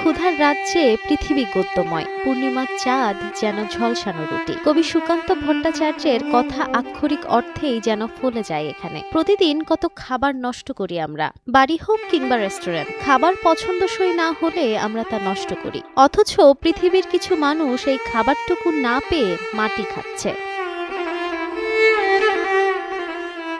ক্ষুধার রাজ্যে পৃথিবী গদ্যময়, পূর্ণিমার চাঁদ যেন ঝলসানো রুটি। কবি সুকান্ত ভট্টাচার্যের কথা আক্ষরিক অর্থেই যেন ফলে যায় এখানে। প্রতিদিন কত খাবার নষ্ট করি আমরা, বাড়ি হোক কিংবা রেস্টুরেন্ট। খাবার পছন্দসই না হলে আমরা তা নষ্ট করি, অথচ পৃথিবীর কিছু মানুষ এই খাবারটুকু না পেয়ে মাটি খাচ্ছে।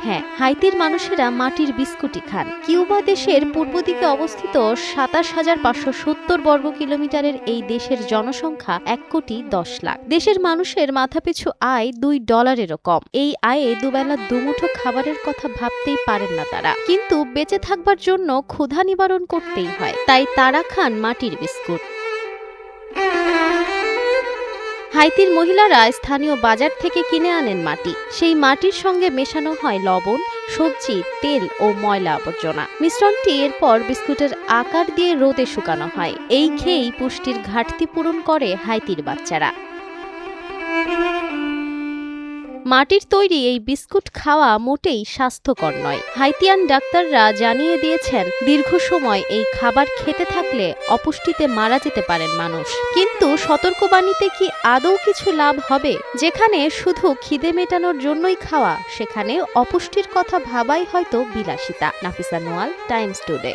হ্যাঁ, হাইতির মানুষেরা মাটির বিস্কুটই খান। কিউবা দেশের পূর্ব দিকে অবস্থিত ২৭,৫৭০ বর্গ কিলোমিটারের এই দেশের জনসংখ্যা ১,১০,০০,০০০। দেশের মানুষের মাথাপিছু আয় $2-এরও কম। এই আয়ে দুবেলা দুমুঠো খাবারের কথা ভাবতেই পারেন না তারা, কিন্তু বেঁচে থাকবার জন্য ক্ষুধা নিবারণ করতেই হয়, তাই তারা খান মাটির বিস্কুট। হাইতির মহিলারা স্থানীয় বাজার থেকে কিনে আনেন মাটি। সেই মাটির সঙ্গে মেশানো হয় লবণ, সবজি, তেল ও ময়লা আবর্জনা। মিশ্রণটি এরপর বিস্কুটের আকার দিয়ে রোদে শুকানো হয়। এই খেয়েই পুষ্টির ঘাটতি পূরণ করে হাইতির বাচ্চারা। মাটির তৈরি এই বিস্কুট খাওয়া মোটেই স্বাস্থ্যকর নয়। হাইতিয়ান ডাক্তাররা জানিয়ে দিয়েছেন, দীর্ঘ সময় এই খাবার খেতে থাকলে অপুষ্টিতে মারা যেতে পারেন মানুষ। কিন্তু সতর্কবাণীতে কি আদৌ কিছু লাভ হবে? যেখানে শুধু খিদে মেটানোর জন্যই খাওয়া, সেখানে অপুষ্টির কথা ভাবাই হয়তো বিলাসিতা। Nafisa Noyal, Times today.